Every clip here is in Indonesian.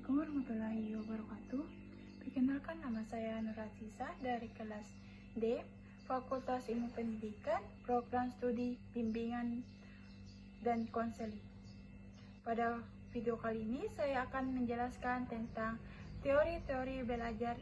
Assalamualaikum warahmatullahi wabarakatuh. Perkenalkan, nama saya Nur Aziza dari kelas D, Fakultas Ilmu Pendidikan, Program Studi Bimbingan dan Konseling. Pada video kali ini saya akan menjelaskan tentang teori-teori belajar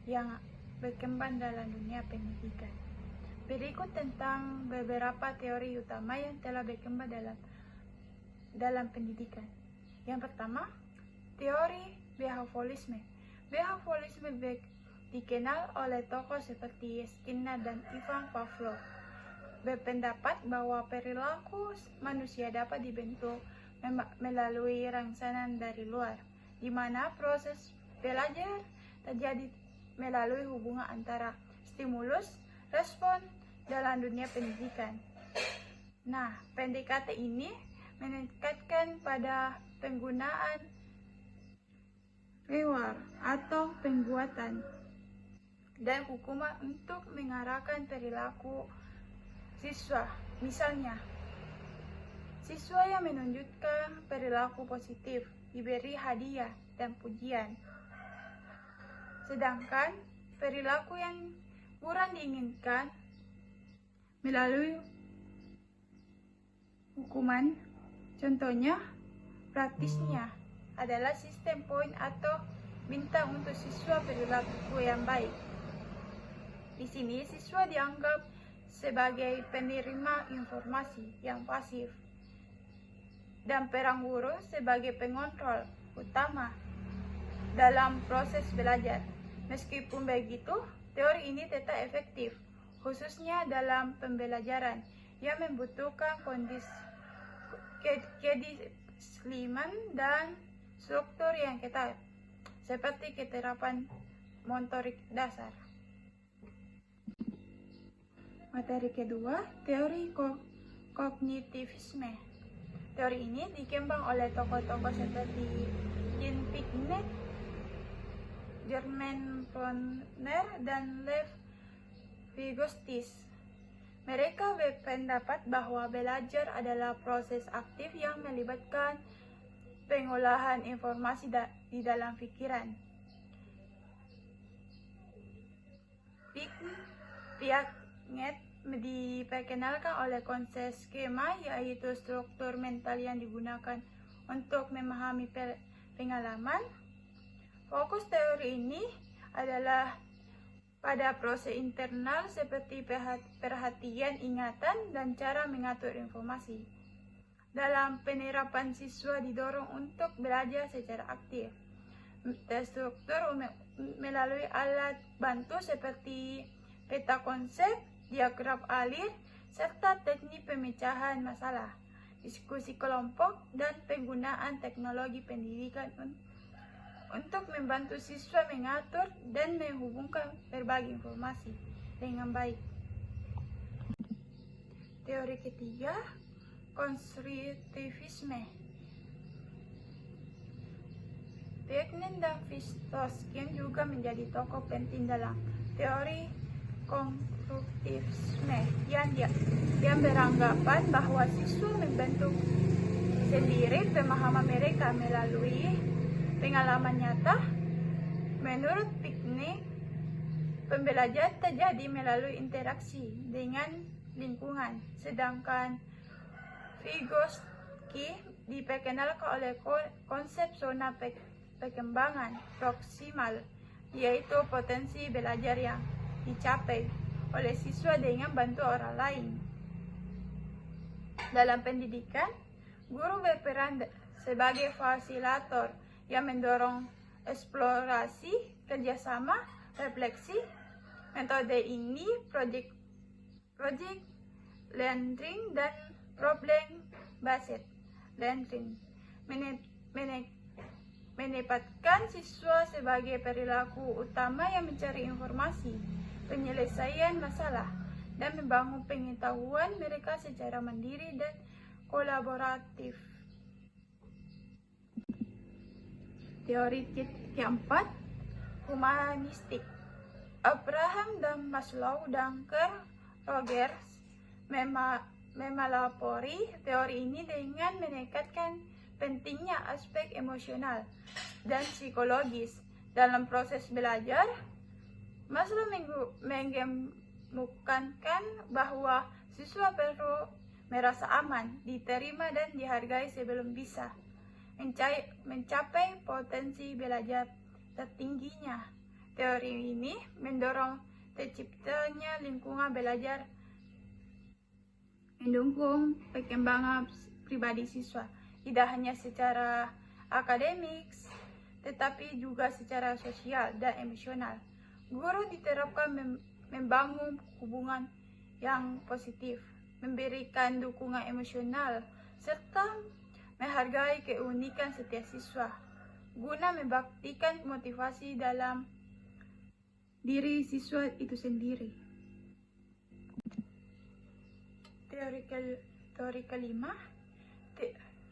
yang berkembang dalam dunia pendidikan. Berikut tentang beberapa teori utama yang telah berkembang dalam pendidikan. Yang pertama, teori behaviorisme. Behaviorisme dikenal oleh tokoh seperti Skinner dan Ivan Pavlov. Berpendapat bahwa perilaku manusia dapat dibentuk melalui rangsangan dari luar, di mana proses belajar terjadi melalui hubungan antara stimulus, respon dalam dunia pendidikan. Nah, pendekatan ini menekankan pada penggunaan reward atau pembuatan dan hukuman untuk mengarahkan perilaku siswa. Misalnya, siswa yang menunjukkan perilaku positif diberi hadiah dan pujian, sedangkan perilaku yang kurang diinginkan melalui hukuman. Contohnya, praktisnya adalah sistem poin atau bintang untuk siswa perilaku yang baik. Di sini siswa dianggap sebagai penerima informasi yang pasif dan peran guru sebagai pengontrol utama dalam proses belajar. Meskipun begitu, teori ini tetap efektif, khususnya dalam pembelajaran yang membutuhkan kedisiplinan dan struktur yang ketat, seperti keterapan motorik dasar. Materi kedua, teori kognitivisme. Teori ini dikembang oleh tokoh-tokoh seperti Jean Piaget, Germain Bronner, dan Lev Vygotsky. Mereka berpendapat bahwa belajar adalah proses aktif yang melibatkan pengolahan informasi di dalam pikiran. Piaget diperkenalkan oleh konsep skema, yaitu struktur mental yang digunakan untuk memahami pengalaman. Fokus teori ini adalah pada proses internal seperti perhatian, ingatan, dan cara mengatur informasi. Dalam penerapan, siswa didorong untuk belajar secara aktif, terstruktur melalui alat bantu seperti peta konsep, diagram alir, serta teknik pemecahan masalah, diskusi kelompok, dan penggunaan teknologi pendidikan untuk membantu siswa mengatur dan menghubungkan berbagai informasi dengan baik. Teori ketiga, konstruktivisme. Piaget dan Vygotsky juga menjadi tokoh penting dalam teori konstruktivisme yang beranggapan bahwa siswa membentuk sendiri pemahaman mereka melalui pengalaman nyata. Menurut Piaget, pembelajaran terjadi melalui interaksi dengan lingkungan, sedangkan Vygotsky diperkenalkan oleh konsep zona perkembangan proksimal, yaitu potensi belajar yang dicapai oleh siswa dengan bantu orang lain. Dalam pendidikan, guru berperan sebagai fasilitator yang mendorong eksplorasi, kerjasama, refleksi. Metode ini project learning dan problem based learning menempatkan siswa sebagai perilaku utama yang mencari informasi, penyelesaian masalah, dan membangun pengetahuan mereka secara mandiri dan kolaboratif. Teori keempat, humanistik. Abraham dan Maslow dan Carl Rogers memelopori teori ini dengan menekankan pentingnya aspek emosional dan psikologis dalam proses belajar. Maslow mengemukakan bahwa siswa perlu merasa aman, diterima dan dihargai sebelum bisa mencapai potensi belajar tertingginya. Teori ini mendorong terciptanya lingkungan belajar mendukung perkembangan pribadi siswa, tidak hanya secara akademik, tetapi juga secara sosial dan emosional. Guru diterapkan membangun hubungan yang positif, memberikan dukungan emosional, serta menghargai keunikan setiap siswa, guna membuktikan motivasi dalam diri siswa itu sendiri. Teori kelima,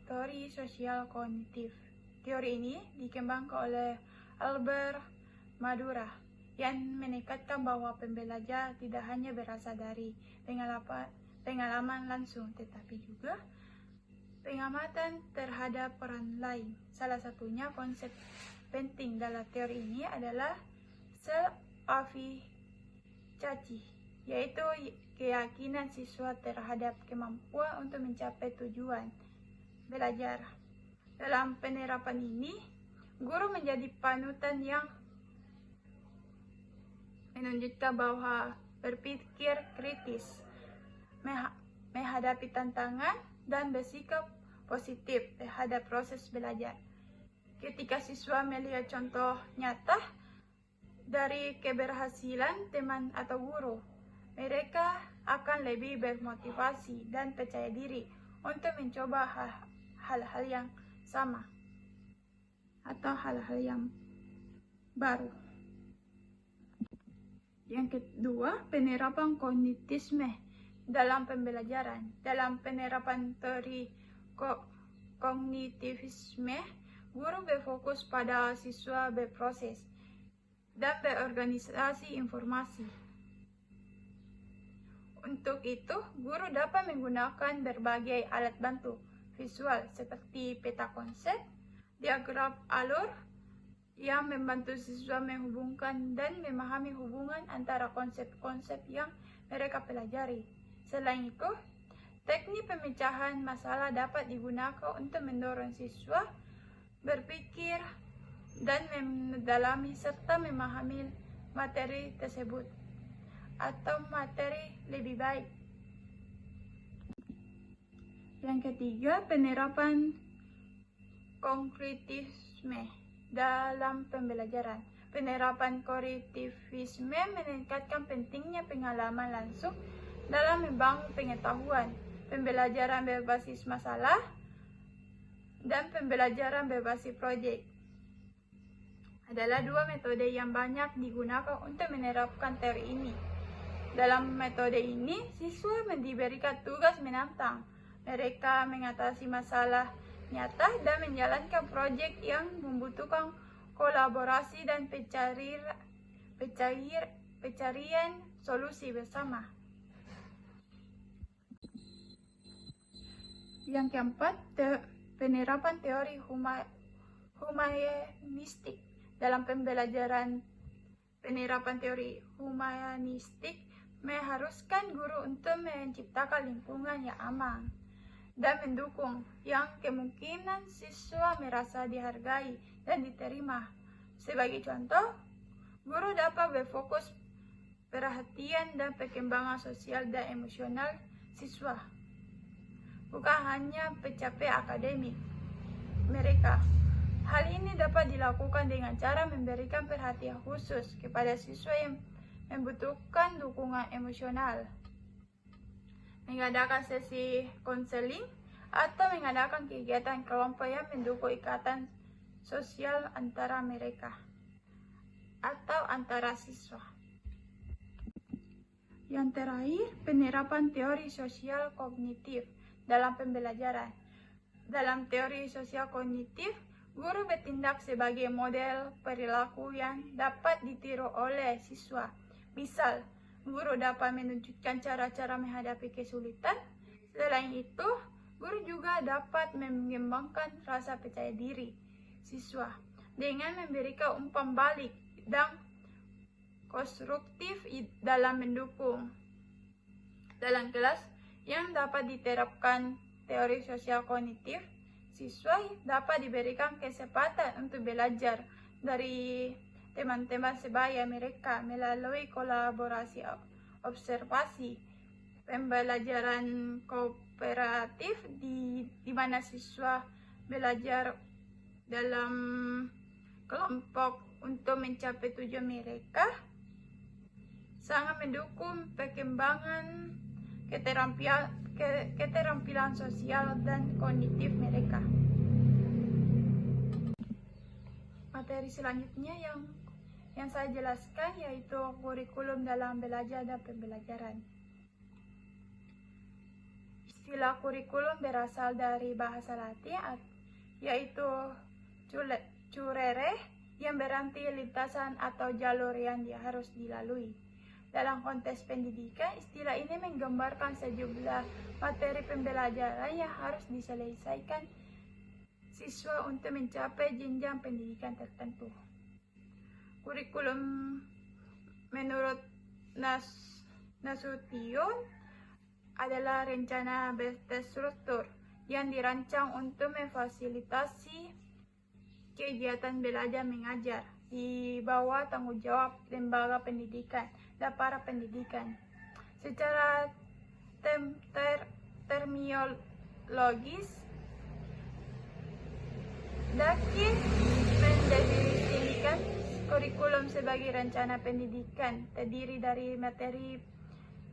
teori sosial kognitif. Teori ini dikembangkan oleh Albert Bandura yang menekankan bahwa pembelajaran tidak hanya berasal dari pengalaman langsung, tetapi juga pengamatan terhadap orang lain. Salah satunya konsep penting dalam teori ini adalah self-efficacy, yaitu keyakinan siswa terhadap kemampuan untuk mencapai tujuan belajar. Dalam penerapan ini, guru menjadi panutan yang menunjukkan bahwa berpikir kritis, menghadapi tantangan, dan bersikap positif terhadap proses belajar. Ketika siswa melihat contoh nyata dari keberhasilan teman atau guru, mereka akan lebih bermotivasi dan percaya diri untuk mencoba hal-hal yang sama atau hal-hal yang baru. Yang kedua, penerapan kognitisme dalam pembelajaran. Dalam penerapan teori kognitivisme, guru berfokus pada siswa berproses dan berorganisasi informasi. Untuk itu, guru dapat menggunakan berbagai alat bantu visual seperti peta konsep, diagram alur, yang membantu siswa menghubungkan dan memahami hubungan antara konsep-konsep yang mereka pelajari. Selain itu, teknik pemecahan masalah dapat digunakan untuk mendorong siswa berpikir dan mendalami serta memahami materi tersebut atau materi lebih baik. Yang ketiga, penerapan konkretisme dalam pembelajaran. Penerapan kognitivisme meningkatkan pentingnya pengalaman langsung dalam membangun pengetahuan. Pembelajaran berbasis masalah dan pembelajaran berbasis proyek adalah dua metode yang banyak digunakan untuk menerapkan teori ini. Dalam metode ini, siswa diberikan tugas menantang. Mereka mengatasi masalah nyata dan menjalankan proyek yang membutuhkan kolaborasi dan pencarian solusi bersama. Yang keempat, penerapan teori humanistik dalam pembelajaran. Penerapan teori humanistik mengharuskan guru untuk menciptakan lingkungan yang aman dan mendukung, yang kemungkinan siswa merasa dihargai dan diterima. Sebagai contoh, guru dapat berfokus perhatian dan perkembangan sosial dan emosional siswa, bukan hanya pencapaian akademik mereka. Hal ini dapat dilakukan dengan cara memberikan perhatian khusus kepada siswa yang membutuhkan dukungan emosional, mengadakan sesi konseling, atau mengadakan kegiatan kelompok yang mendukung ikatan sosial antara mereka atau antara siswa. Yang terakhir, penerapan teori sosial kognitif dalam pembelajaran. Dalam teori sosial kognitif, guru bertindak sebagai model perilaku yang dapat ditiru oleh siswa. Misal, guru dapat menunjukkan cara-cara menghadapi kesulitan. Selain itu, Guru juga dapat mengembangkan rasa percaya diri siswa dengan memberikan umpan balik dan konstruktif dalam mendukung. Dalam kelas yang dapat diterapkan teori sosial kognitif, siswa dapat diberikan kesempatan untuk belajar dari teman-teman sebaya mereka melalui kolaborasi observasi, pembelajaran kooperatif di mana siswa belajar dalam kelompok untuk mencapai tujuan mereka, sangat mendukung perkembangan keterampilan sosial dan kognitif mereka. Materi selanjutnya yang saya jelaskan yaitu kurikulum dalam belajar dan pembelajaran. Istilah kurikulum berasal dari bahasa Latin yaitu curere, yang berarti lintasan atau jalur yang harus dilalui. Dalam konteks pendidikan, istilah ini menggambarkan sejumlah materi pembelajaran yang harus diselesaikan siswa untuk mencapai jenjang pendidikan tertentu. Kurikulum menurut Nasution adalah rencana berstruktur yang dirancang untuk memfasilitasi kegiatan belajar mengajar di bawah tanggung jawab lembaga pendidikan dan para pendidikan. Secara terminologis, dapat mendefinisikan kurikulum sebagai rencana pendidikan terdiri dari materi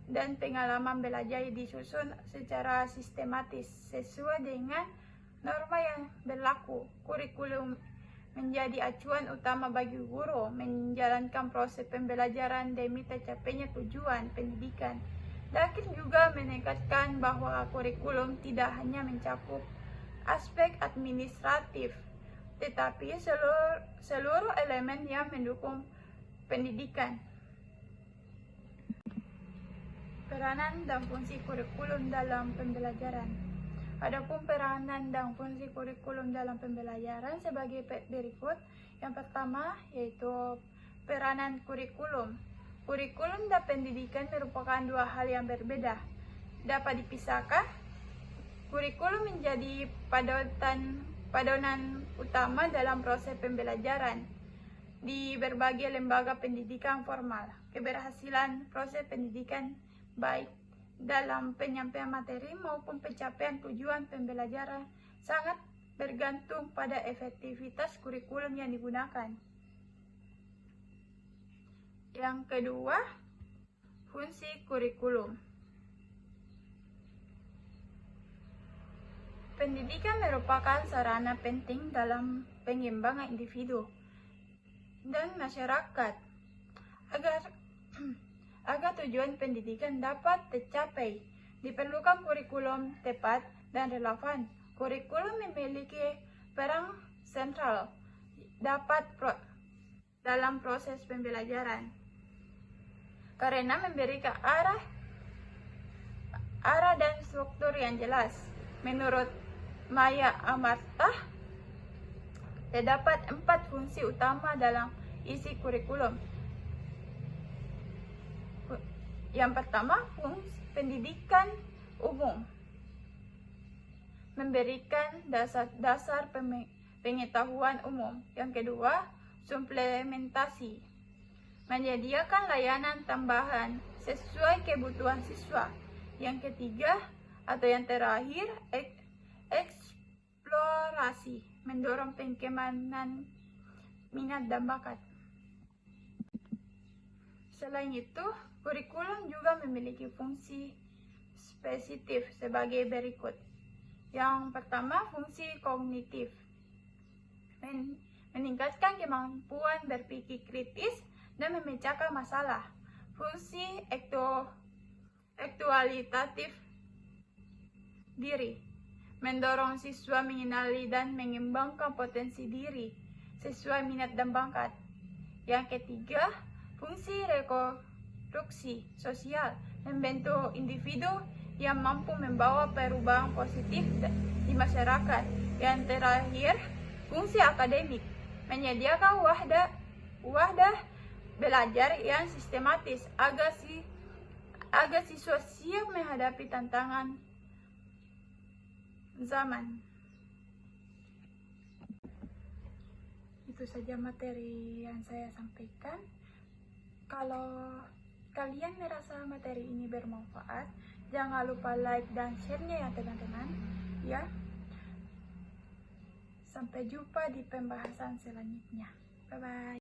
dan pengalaman belajar disusun secara sistematis sesuai dengan norma yang berlaku. Kurikulum menjadi acuan utama bagi guru menjalankan proses pembelajaran demi tercapainya tujuan pendidikan. Dakin juga menekankan bahwa kurikulum tidak hanya mencakup aspek administratif, tetapi seluruh elemen yang mendukung pendidikan. Peranan dan fungsi kurikulum dalam pembelajaran. Adapun peranan dan fungsi kurikulum dalam pembelajaran sebagai berikut. Yang pertama yaitu peranan kurikulum. Kurikulum dan pendidikan merupakan dua hal yang berbeda. Dapat dipisahkan. Kurikulum menjadi padanan utama dalam proses pembelajaran di berbagai lembaga pendidikan formal. Keberhasilan proses pendidikan baik dalam penyampaian materi maupun pencapaian tujuan pembelajaran sangat bergantung pada efektivitas kurikulum yang digunakan. Yang kedua, fungsi kurikulum. Pendidikan merupakan sarana penting dalam pengembangan individu dan masyarakat. Agar tujuan pendidikan dapat tercapai, diperlukan kurikulum tepat dan relevan. Kurikulum memiliki peran sentral dalam proses pembelajaran karena memberikan arah dan struktur yang jelas. Menurut Maya Amartya, terdapat 4 fungsi utama dalam isi kurikulum. Yang pertama, fungsi pendidikan umum, memberikan dasar pengetahuan umum. Yang kedua, suplementasi, menyediakan layanan tambahan sesuai kebutuhan siswa. Yang ketiga atau yang terakhir, eksplorasi, mendorong pengembangan minat dan bakat. Selain itu, kurikulum juga memiliki fungsi spesifik sebagai berikut. Yang pertama, fungsi kognitif, meningkatkan kemampuan berpikir kritis dan memecahkan masalah. Fungsi aktualitatif diri, mendorong siswa mengenali dan mengembangkan potensi diri sesuai minat dan bakat. Yang ketiga, fungsi reproduksi sosial, membentuk individu yang mampu membawa perubahan positif di masyarakat. Yang terakhir, fungsi akademik, menyediakan wadah belajar yang sistematis agar siswa siap menghadapi tantangan zaman. Itu saja materi yang saya sampaikan. Kalau kalian merasa materi ini bermanfaat, jangan lupa like dan share-nya ya teman-teman. Ya. Sampai jumpa di pembahasan selanjutnya. Bye-bye.